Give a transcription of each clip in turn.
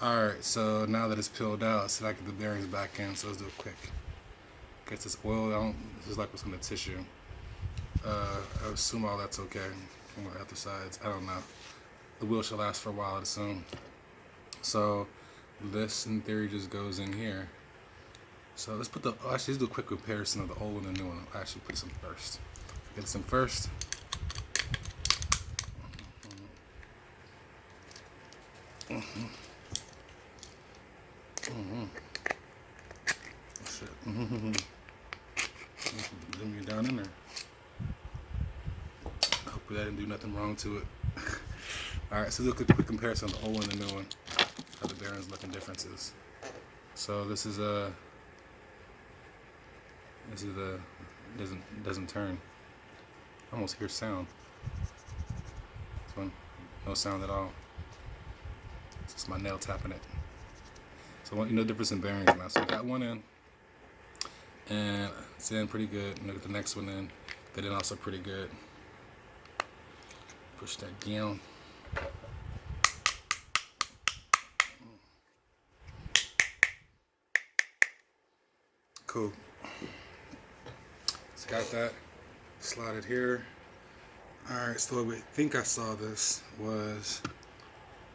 Alright, so now that it's peeled out, so I get the bearings back in, so let's do it quick. Get this oil, this is like what's in the tissue. I assume all that's okay. On the other sides, I don't know. The wheel should last for a while, I'd assume. So this in theory just goes in here. So let's put let's do a quick comparison of the old and the new one. I'll actually put this in first. Get this in first. Shit. Zoom you down in there. Hopefully I didn't do nothing wrong to it. Alright, so look at a quick comparison of the old one and the new one. How the bearings look and differences. So this is doesn't turn. I almost hear sound. This one, no sound at all. It's just my nail tapping it. So you know the difference in bearings now. So we got one in, and it's in pretty good. And look at the next one in. That in also pretty good. Push that down. Cool. So got that. Slide it here. Alright, so what we think I saw this was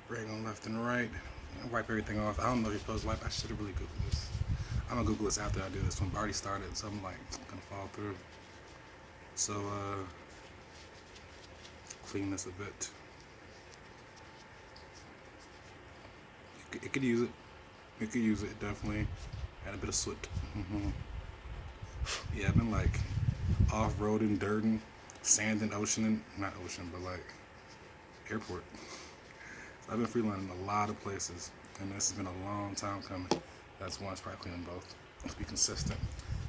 bring on left and right. Wipe everything off. I don't know if you're supposed to wipe. I should have really Googled this. I'm gonna Google this after I do this one. I've already started, so I'm like gonna fall through. So clean this a bit. It could use it. It could use it, definitely. Add a bit of soot. Yeah, I've been like off-roading, dirting, sanding, oceaning. Not ocean, but like airport. So I've been freelining a lot of places, and this has been a long time coming. That's why it's probably cleaning both. Let's be consistent.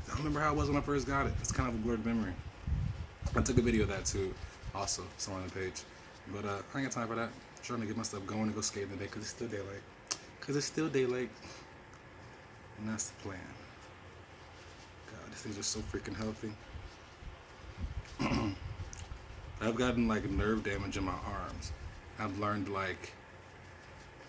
I don't remember how it was when I first got it. It's kind of a blurred memory. I took a video of that too, also, somewhere on the page. But I ain't got time for that. I'm trying to get my stuff going and go skating today because it's still daylight. And that's the plan. God, these things are so freaking healthy. I've gotten like nerve damage in my arms. I've learned like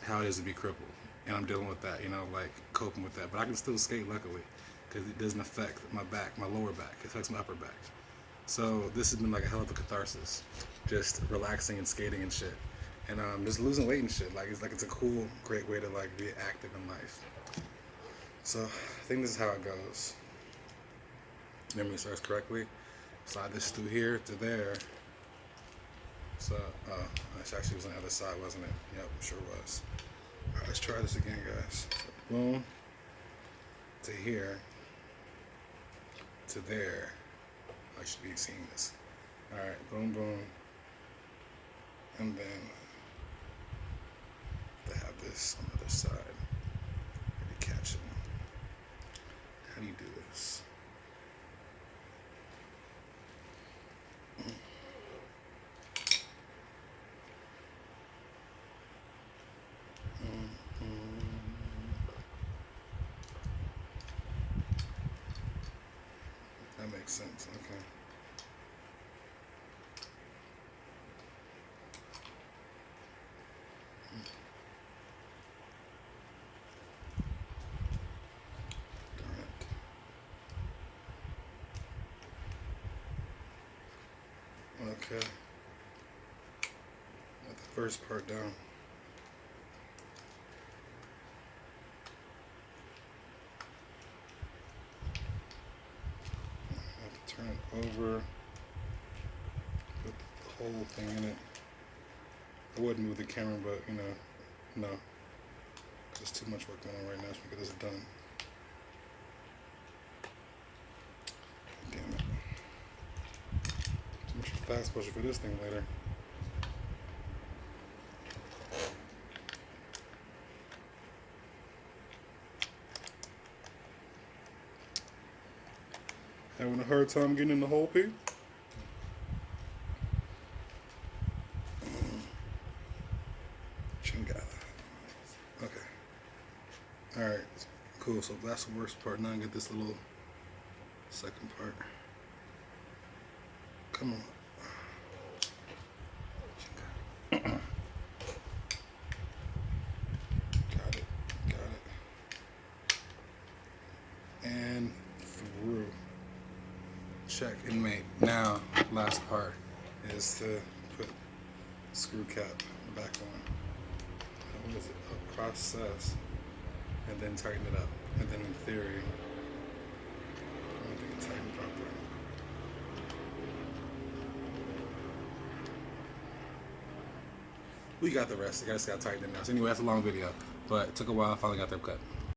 how it is to be crippled, and I'm dealing with that, like coping with that. But I can still skate, luckily, because it doesn't affect my back, my lower back. It affects my upper back. So this has been like a hell of a catharsis, just relaxing and skating and shit, and just losing weight and shit. Like it's a cool, great way to like be active in life. So I think this is how it goes. Memory serves correctly. Slide this through here to there. So, this actually was on the other side, wasn't it? Yep, sure was. Alright, let's try this again, guys. So, boom, to here, to there. I should be seeing this. Alright, boom, boom. And then, to have this on the other side. Maybe catch it. How do you do this? That makes sense, okay. Darn it. Okay. Got the first part down. Turn it over, put the whole thing in it. I would move the camera, but no. There's too much work going on right now, so we get this done. Damn it. Too much fast pushing for this thing later. Having a hard time getting in the hole, Pete? Okay. Alright. Cool. So that's the worst part. Now I get this little second part. Come on. Got it. check and mate. Now, last part is to put screw cap back on. What is it? A process, and then tighten it up. And then in theory, I don't think it's tightened properly. We got the rest. I just got to tighten it now. So anyway, that's a long video, but it took a while. I finally got them cut.